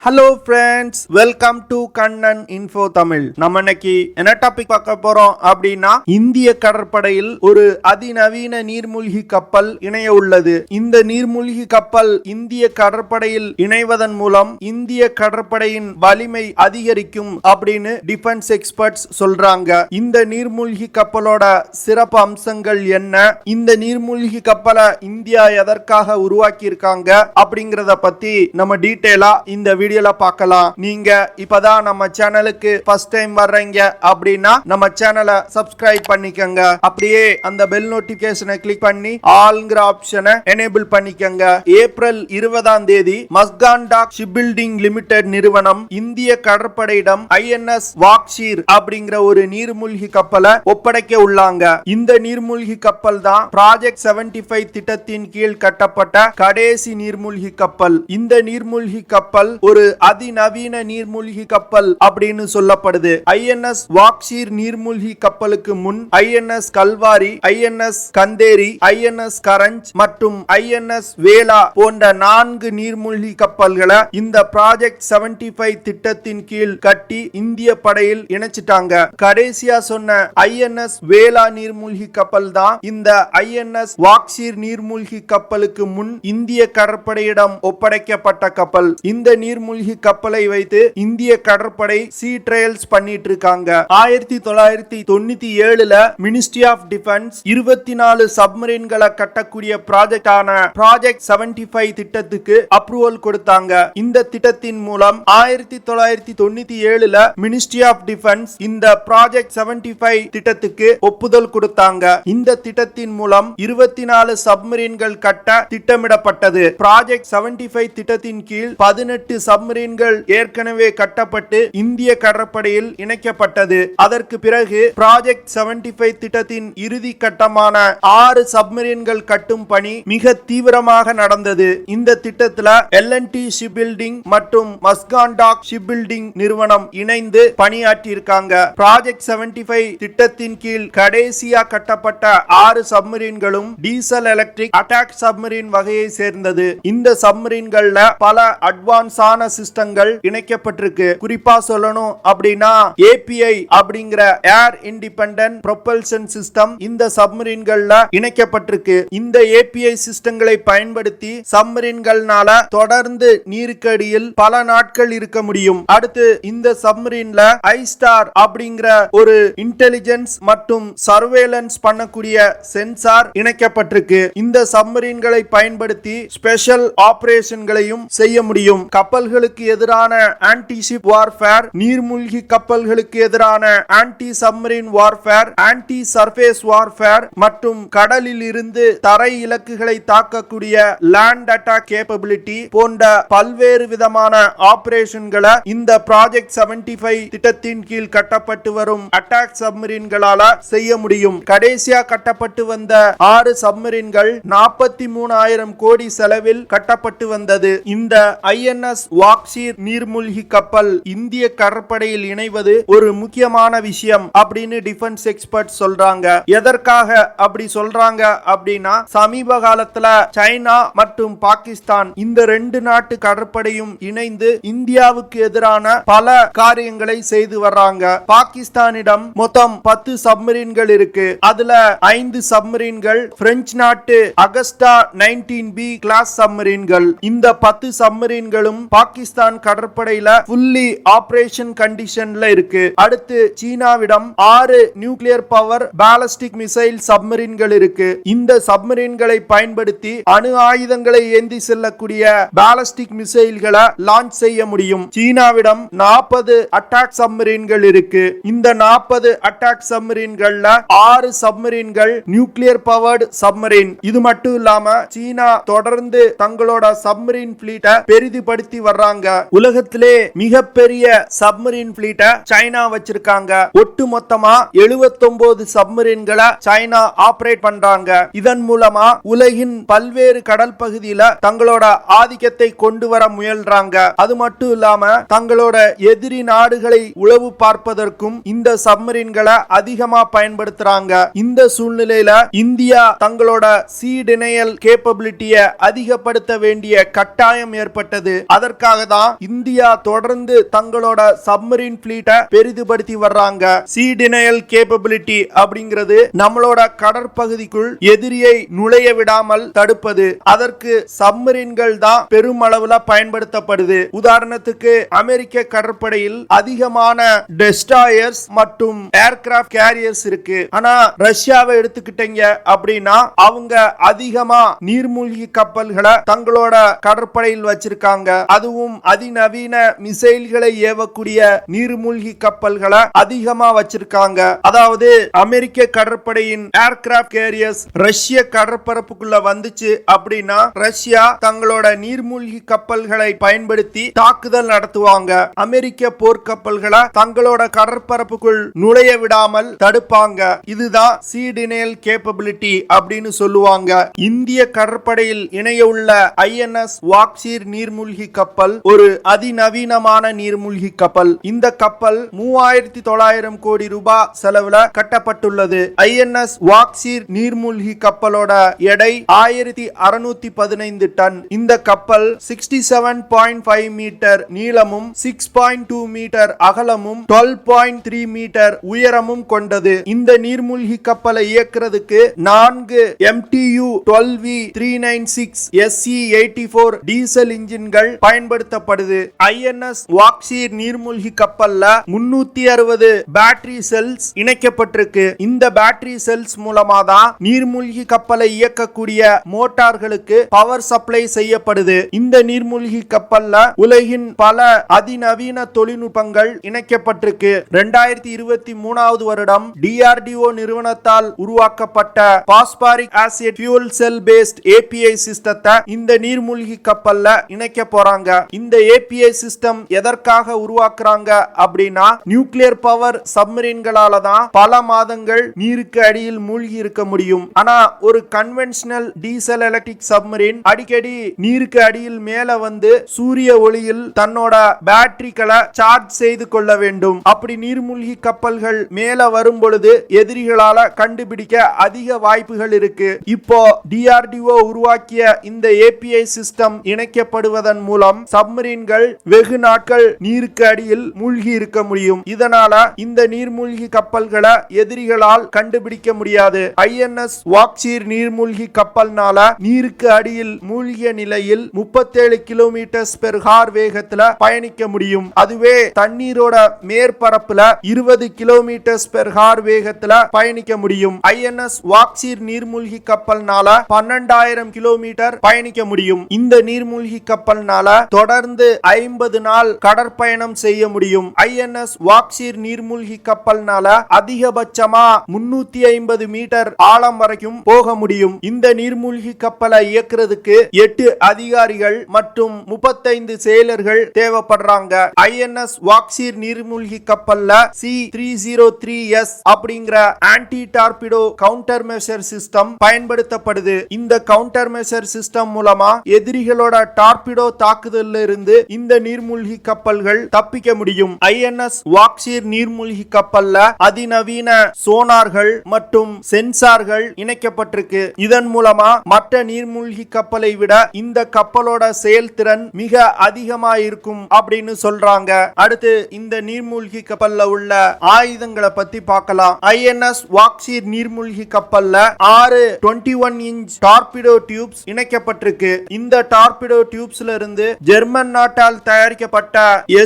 Hello friends, welcome to Kannan info Tamil. நம்ம இன்னைக்கு என்ன டாபிக் பார்க்க போறோம் அப்படின்னா, இந்திய கடற்படையில் ஒரு அதிநவீன நீர்மூழ்கி கப்பல் இணைய உள்ளது. இந்த நீர்மூழ்கி கப்பல் இந்திய கடற்படையில் இணைவதன் மூலம் இந்திய கடற்படையின் வலிமை அதிகரிக்கும் அப்படின்னு டிஃபென்ஸ் எக்ஸ்பர்ட்ஸ் சொல்றாங்க. இந்த நீர்மூழ்கி கப்பலோட சிறப்பு அம்சங்கள் என்ன, இந்த நீர்மூழ்கி கப்பலை இந்தியா எதற்காக உருவாக்கி இருக்காங்க அப்படிங்கறத பத்தி நம்ம டீடைலா இந்த வீடியோல பார்க்கலாம். நீங்க இப்பதான் நம்ம சேனலுக்கு ஃபர்ஸ்ட் டைம் வர்றீங்க அப்படின்னா நம்ம சேனலை சப்ஸ்கிரைப் பண்ணிக்கங்க. அப்படியே அந்த பெல் நோட்டிபிகேஷனை கிளிக் பண்ணி ஆல்ங்கிற ஆப்ஷனை எனேபிள் பண்ணிக்கங்க. ஏப்ரல் 20ஆம் தேதி மஸ்கான்டாக் ஷிப்பில்டிங் லிமிடெட் நிறுவனம் இந்திய கடற்படையிடம் INS வாக்ஷீர் அப்படிங்கிற ஒரு நீர்மூழ்கி கப்பலை ஒப்படைக்க உள்ளாங்க. இந்த நீர்மூழ்கி கப்பல் தான் project-75 திட்டத்தின் கீழ் கட்டப்பட்ட கடைசி நீர்மூழ்கி கப்பல். இந்த நீர்மூழ்கி கப்பல் ஒரு அதிநவீன நீர்மூழ்கி கப்பல் அப்படின்னு சொல்லப்படுது. INS வாக்ஷீர் நீர்மூழ்கி கப்பலுக்கு முன் INS Kalvari, INS Khanderi, INS Karanj மற்றும் INS வேலா போன்ற 4 நீர்மூழ்கி கப்பல்களை இந்த project-75 திட்டத்தின் கீழ் கட்டி இந்திய படையில் இணைச்சிட்டாங்க. கடைசியா சொன்ன INS வேலா நீர்மூழ்கி கப்பல் தான் இந்த INS வாக்ஷீர் நீர்மூழ்கி கப்பலுக்கு முன் இந்திய கடற்படையிடம் ஒப்படைக்கப்பட்ட கப்பல். இந்த நீர்மூழ்கி கப்பலை வைத்து இந்திய கடற்படை சீ ட்ரையல்ஸ் பண்ணிட்டு இருக்காங்க. 1997ல மினிஸ்ட்ரி ஆஃப் டிஃபென்ஸ் 24 சப்மரீன்களை கட்டக்கூடிய ப்ராஜெக்டான project-75 திட்டத்துக்கு அப்ரூவல் கொடுத்தாங்க. இந்த திட்டத்தின் மூலம் 1997ல மினிஸ்ட்ரி ஆஃப் டிஃபென்ஸ் இந்த project-75 திட்டத்துக்கு ஒப்புதல் கொடுத்தாங்க. இந்த திட்டத்தின் மூலம் 24 சப்மரீன்கள் கட்ட திட்டமிடப்பட்டது. project-75 திட்டத்தின் கீழ் 18 சப்மரீன்கள் ஏற்கனவே கட்டப்பட்டு இந்திய கடற்படையில் இணைக்கப்பட்டது. அதற்கு பிறகு project-75 திட்டத்தின் இறுதி கட்டமான 6 சப்மரீன்கள் கட்டும் பணி மிக தீவிரமாக நடந்தது. இந்த திட்டத்துல L&T ஷிப்பில்டிங் மற்றும் மஸ்கான்டாக் ஷிப்பில்டிங் நிறுவனம் இணைந்து பணியாற்றி இருக்காங்க. project-75 திட்டத்தின் கீழ் கடைசியா கட்டப்பட்ட 6 சப்மரீன்களும் டீசல் எலக்ட்ரிக் அட்டாக் சப்மரீன் வகையை சேர்ந்தது. இந்த சப்மரீன்கள்ல பல அட்வான்ஸான சிஸ்டங்கள் இணைக்கப்பட்டிருக்கு. குறிப்பா சொல்லணும் அப்படின்னா API அப்படிங்கிற ஏர் இண்டிபெண்டன்ட் ப்ரொபல்ஷன் சிஸ்டம் இந்த சப்மரீன்கள்ல இணைக்கப்பட்டிருக்கு. இந்த API சிஸ்டங்களை பயன்படுத்தி சப்மரீன்கள்னால தொடர்ந்து நீருக்கு அடியில் பல நாட்கள் இருக்க முடியும். அடுத்து இந்த சப்மரீன்ல ஐஸ்டார் அப்படிங்கிற ஒரு இன்டெலிஜென்ஸ் மற்றும் சர்வேலன்ஸ் பண்ணக்கூடிய சென்சார் இணைக்கப்பட்டிருக்கு. இந்த சப்மரீன்களை பயன்படுத்தி ஸ்பெஷல் ஆபரேஷன்களையும் செய்ய முடியும். கப்பல்களுக்கு எதிரான ஆன்டி ஷிப் வார்ஃபேர், நீர்மூழ்கி கப்பல்களுக்கு எதிரான anti submarine warfare, anti surface warfare மற்றும் கடலில் இருந்து தரை இலக்குகளை தாக்கக்கூடிய லேண்ட் அட்டாக் கேப்பபிலிட்டி போன்ற பல்வேறு விதமான ஆபரேஷன்களை இந்த project-75 திட்டத்தின் கீழ் கட்டப்பட்டு வரும் அட்டாக் சப்மரீன்களால செய்ய முடியும். கடைசியா கட்டப்பட்டு வந்த 6 சப்மரீன்கள் 43,000 கோடி செலவில் கட்டப்பட்டு வந்தது. இந்த INS வாக்ஷீர் நீர்மூழ்கி கப்பல் இந்திய கடற்படையில் இணைவது ஒரு முக்கியமான விஷயம் அப்படின்னு டிஃபென்ஸ் எக்ஸ்பர்ட் சொல்றாங்க. எதற்காக அப்படி சொல்றாங்க அப்படின்னா, சமீப காலத்துல சைனா மற்றும் பாகிஸ்தான் இந்த 2 நாட்டு கடற்படையும் இணைந்து இந்தியாவுக்கு எதிரான பல காரியங்களை செய்து வர்றாங்க. பாகிஸ்தானிடம் மொத்தம் 10 சப்மரீன்கள் இருக்கு. அதுல 5 சப்மரீன்கள் பிரெஞ்சு நாட்டு அகஸ்டா 19B கிளாஸ் சப்மரீன்கள். இந்த 10 சப்மரீன்களும் பாகிஸ்தான் கடற்படையில ஃபுல்லி ஆபரேஷன் கண்டிஷன்ல இருக்கு. அடுத்து சீனாவிடம் 6 நியூக்ளியர் பவர் பாலிஸ்டிக் மிசைல் சப்மரீன்கள் இருக்கு. இந்த சப்மரீன்களை பயன்படுத்தி அணு ஆயுதங்களை ஏந்தி செல்லக்கூடிய பாலிஸ்டிக் மிசைல்களை லான்ச் செய்ய முடியும். சீனாவிடம் 40 அட்டாக் சப்மரீன்கள் இருக்கு. இந்த 40 அட்டாக் சப்மரீன்கள்ல 6 சப்மரீன்கள் நியூக்ளியர் பவர்டு சப்மரீன். இது மட்டும் இல்லாம சீனா தொடர்ந்து தங்களோட சப்மரீன் பிளீட்டை பெரிதுபடுத்தி வர்றாங்க. உலகத்திலே மிகப்பெரிய சப்மரீன் பிளீட்டை சைனா வச்சிருக்காங்க. ஒட்டு மொத்தமா 79 சப்மரீன்களை சைனா ஆபரேட் பண்றாங்க. இதன் மூலமா உலகின் பல்வேறு கடல் பகுதியில தங்களோட ஆதிக்கத்தை கொண்டு வர முயல்றாங்க. அது மட்டும் இல்லாம தங்களோட எதிரி நாடுகளை உளவு பார்ப்பதற்கும் இந்த சப்மரீன்களை அதிகமா பயன்படுத்துறாங்க. இந்த சூழ்நிலையில இந்தியா தங்களோட சீ டினையல் கேப்பபிலிட்டியை அதிகப்படுத்த வேண்டிய கட்டாயம் ஏற்பட்டது. அதற்காக இதற்காக தான் இந்தியா தொடர்ந்து தங்களோட சப்மரீன் பிளீட்டை பெரிதுபடுத்தி வர்றாங்க. சீ டினையல் கேப்பபிலிட்டி அப்படிங்கிறது நம்மளோட கடற்பகுதிக்குள் எதிரியை நுழைய விடாமல் தடுப்பது. அதற்கு சப்மரீன்கள் தான் பெருமளவுல பயன்படுத்தப்படுது. உதாரணத்துக்கு அமெரிக்க கடற்படையில் அதிகமான டெஸ்ட்ராயர்ஸ் மற்றும் ஏர்கிராஃப்ட் கேரியர்ஸ் இருக்கு. ஆனா ரஷ்யாவை எடுத்துக்கிட்டீங்க அப்படின்னா அவங்க அதிகமா நீர்மூழ்கி கப்பல்களை தங்களோட கடற்படையில் வச்சிருக்காங்க. அதுவும் அதிநவீன மிசைல்களை ஏவக்கூடிய நீர்மூழ்கி கப்பல்களை அதிகமா வச்சிருக்காங்க. அதாவது அமெரிக்க கடற்படையின் ஏர்கிராஃப்ட் கேரியர்ஸ் ரஷ்ய கடற்பரப்புக்குள்ள வந்துச்சு அப்படின்னா ரஷ்யா தங்களோட நீர்மூழ்கி கப்பல்களை பயன்படுத்தி தாக்குதல் நடத்துவாங்க. அமெரிக்க போர்க்கப்பல்களை தங்களோட கடற்பரப்புக்குள் நுழைய விடாமல் தடுப்பாங்க. இதுதான் சீ டினையல் கேப்பபிலிட்டி அப்படின்னு சொல்லுவாங்க. இந்திய கடற்படையில் இணைய உள்ள INS வாக்ஷீர் நீர்மூழ்கி கப்பல் ஒரு அதிநவீனமான நீர்மூழ்கி கப்பல். இந்த கப்பல் 3900 கோடி ரூபாய் செலவுல கட்டப்பட்டுள்ளது. INS வாக்ஷீர் நீர்மூழ்கி கப்பலோட எடை 1615 டன். இந்த கப்பல் 67.5 மீட்டர் நீளமும் 6.2 மீட்டர் அகலமும் 12.3 மீட்டர் உயரமும் கொண்டது. இந்த நீர்மூழ்கி கப்பலை இயக்குறதுக்கு 4 MTU 12V396 SE84 டீசல் இன்ஜின்கள் பயன்படுத்தப்படுது. INS வாக்ஷீர் நீர்மூழ்கி கப்பல்ல 360 பேட்டரி செல்ஸ் இணைக்கப்பட்டிருக்கு. இந்த பேட்டரி செல்ஸ் மூலமா தான் நீர்மூழ்கி கப்பலை இயக்கக்கூடிய மோட்டார்களுக்கு பவர் சப்ளை செய்யப்படுது. இந்த நீர்மூழ்கி கப்பல்ல உலகின் பல அதிநவீன தொழில்நுட்பங்கள் இணைக்கப்பட்டிருக்கு. 2023 வருடம் DRDO நிறுவனத்தால் உருவாக்கப்பட்ட phosphoric acid fuel cell based API சிஸ்டத்தை இந்த நீர்மூழ்கி கப்பல்ல இணைக்க போறாங்க. இந்த API சிஸ்டம் எதற்காக உருவாக்குறாங்க அப்படின்னா நியூக்ளியர் பவர் சப்மரீன்களால தான் பல மாதங்கள் நீருக்கு அடியில் மூழ்கி இருக்க முடியும். ஆனா ஒரு கன்வென்ஷனல் டீசல் எலக்ட்ரிக் சப்மரீன் அடிக்கடி நீருக்கு அடியில் மேல வந்து சூரிய ஒளியில் தன்னோட பேட்டரிகளை சார்ஜ் செய்து கொள்ள வேண்டும். அப்படி நீர்மூழ்கி கப்பல்கள் மேல வரும் பொழுது எதிரிகளால கண்டுபிடிக்க அதிக வாய்ப்புகள் இருக்கு. இப்போ DRDO உருவாக்கிய இந்த API சிஸ்டம் இணைக்கப்படுவதன் மூலம் சப்மரீன்கள் வெகு நாட்கள் நீருக்கு அடியில் மூழ்கி இருக்க முடியும். இதனால இந்த நீர்மூழ்கி கப்பல்களை எதிரிகளால் கண்டுபிடிக்க முடியாது. INS வாக்ஷீர் நீர்மூழ்கி கப்பல்னால நீருக்கு அடியில் மூழ்கிய நிலையில் 37 km/h வேகத்துல பயணிக்க முடியும். அதுவே தண்ணீரோட மேற்பரப்புல 20 km/h வேகத்துல பயணிக்க முடியும். INS வாக்ஷீர் நீர்மூழ்கி கப்பல்னால 12,000 கிலோமீட்டர் பயணிக்க முடியும். இந்த நீர்மூழ்கி கப்பல்னால தொடர்ந்து 50 நாள் கடற்பயணம் செய்ய முடியும். INS வாக்ஷீர் நீர்மூழ்கி கப்பல்னால அதிகபட்சமா 350 மீட்டர் ஆழம் வரைக்கும் போக முடியும். இந்த நீர்மூழ்கி கப்பலை இயக்குறதுக்கு 8 அதிகாரிகள் மற்றும் 35 செயலர்கள் தேவைப்படுறாங்க. INS வாக்ஷீர் நீர்மூழ்கி கப்பல்ல C303S அப்படிங்கிற anti torpedo counter measure system பயன்படுத்தப்படுது. இந்த கவுண்டர் மெஷர் சிஸ்டம் மூலமா எதிரிகளோட டார்பிடோ தாக்குதல்ல இருந்து இந்த நீர்மூழ்கி கப்பல்கள் தப்பிக்க முடியும். INS வாக்ஷீர் நீர்மூழ்கி கப்பல்ல அதிநவீன சோனார்கள் மற்றும் சென்சார்கள் இணைக்கப்பட்டிருக்கு. இதன் மூலமா மற்ற நீர்மூழ்கி கப்பலை விட இந்த கப்பலோட செயல்திறன் மிக அதிகமா இருக்கும் அப்படின்னு சொல்றாங்க. அடுத்து இந்த நீர்மூழ்கி கப்பல்ல உள்ள ஆயுதங்களை பத்தி பார்க்கலாம். INS வாக்ஷீர் நீர்மூழ்கி கப்பல்ல 6 21 இன்ச் டார்பிடோ டியூப்ஸ் இணைக்கப்பட்டிருக்கு. இந்த டார்பிடோ டியூப்ஸ்ல இருந்து ஜெர்மன் நாட்டால் தயாரிக்கப்பட்ட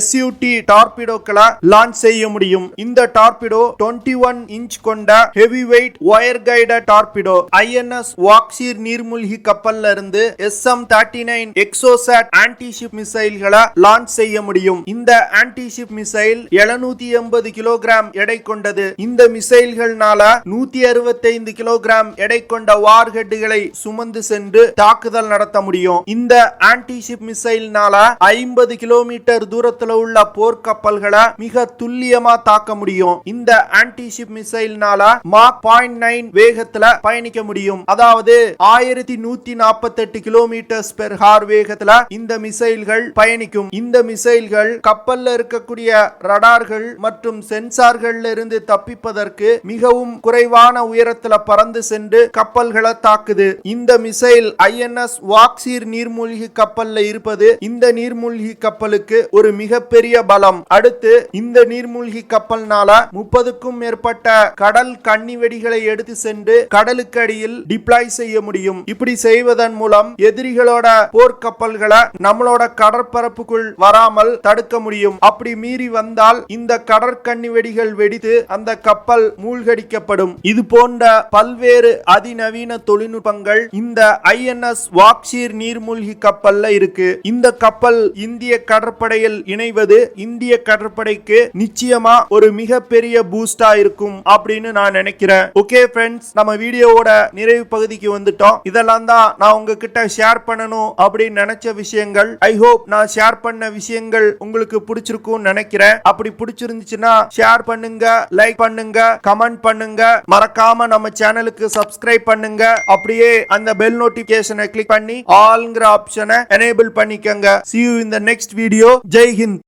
SUT டார்பிடோக்களை லான்ச் செய்ய முடியும். இந்த டார்பிடோ 21 இன்ச் கொண்ட heavy weight wire guided torpedo. INS Vagsheer நீர்மூழ்கி கப்பல்ல இருந்து SM-39 எக்ஸோசாட் ஆன்டிஷிப் மிசைல்களை லான்ச் செய்ய முடியும். இந்த ஆன்டிஷிப் மிசைல் 780 கிலோகிராம் எடை கொண்டது. இந்த மிசைல்கள்னால 165 கிலோகிராம் எடை கொண்ட வார்ஹெட்டுகளை சுமந்து சென்று தாக்குதல் நடத்த முடியும். இந்த ஆன்டிஷிப் மிசைல்னால 50 கிலோமீட்டர் தூரத்துல உள்ள போர்க்கப்பல்களை மிக துல்லியமா தாக்க முடியும். இந்த ஆன்டிஷிப் மிசைல்னால மாக் 0.9 வேகத்துல பயணிக்க முடியும். அதாவது 1148 km/h வேகத்துல இந்த மிசைல்கள் பயணிக்கும். இந்த மிசைல்கள் கப்பல்ல இருக்கக்கூடிய ரடார்கள் மற்றும் சென்சார்கள்ல இருந்து தப்பிப்பதற்கு மிகவும் குறைவான உயரத்துல பறந்து சென்று கப்பல்களை தாக்குது. இந்த மிசைல் INS வாக்ஷீர் நீர்மூழ்கி கப்பல்ல இருப்பது இந்த இந்த நீர்மூழ்கி கப்பலுக்கு ஒரு மிகப்பெரிய பலம். அடுத்து இந்த நீர்மூழ்கி கப்பல்னால 30க்கும் மேற்பட்ட கடல் கன்னி வெடிகளை எடுத்து சென்று கடலுக்கு அடியில் டிப்ளாய் செய்ய முடியும். இப்படி செய்வதன் மூலம் எதிரிகளோட போர்க்கப்பல்களை நம்மளோட கடற்பரப்புக்குள் வராமல் தடுக்க முடியும். அப்படி மீறி வந்தால் இந்த கடற்கன்னி வெடிகள் வெடித்து அந்த கப்பல் மூழ்கடிக்கப்படும். இது போன்ற பல்வேறு அதிநவீன தொழில்நுட்பங்கள் இந்த INS வாக்ஷீர் நீர்மூழ்கி கப்பல்ல இருக்கு. இந்த கப்பல் இந்திய கடற்படையில் இணைவது இந்திய கடற்படைக்கு நிச்சயமா ஒரு மிகப்பெரிய பூஸ்டா இருக்கும் அப்படின்னு நான் நினைக்கிறேன். ஓகே ஃப்ரெண்ட்ஸ், நம்ம வீடியோவோட நிறைவு பகுதிக்கு வந்துட்டோம். இதெல்லாம் தான் நான் உங்ககிட்ட ஷேர் பண்ணணும் அப்படின்னு நினைச்ச விஷயங்கள். ஐ ஹோப் நான் ஷேர் பண்ண விஷயங்கள் உங்களுக்கு பிடிச்சிருக்கும் நினைக்கிறேன். அப்படி பிடிச்சிருந்துச்சுன்னா ஷேர் பண்ணுங்க, லைக் பண்ணுங்க, கமெண்ட் பண்ணுங்க. மறக்காம நம்ம சேனலுக்கு சப்ஸ்கிரைப் பண்ணுங்க. அப்படியே அந்த பெல் நோட்டிபிகேஷனை கிளிக் பண்ணி ஆல்ங்கிற ஆப்ஷனை எனேபிள் பண்ணிக்கங்க. See you in the next video. Jai Hind.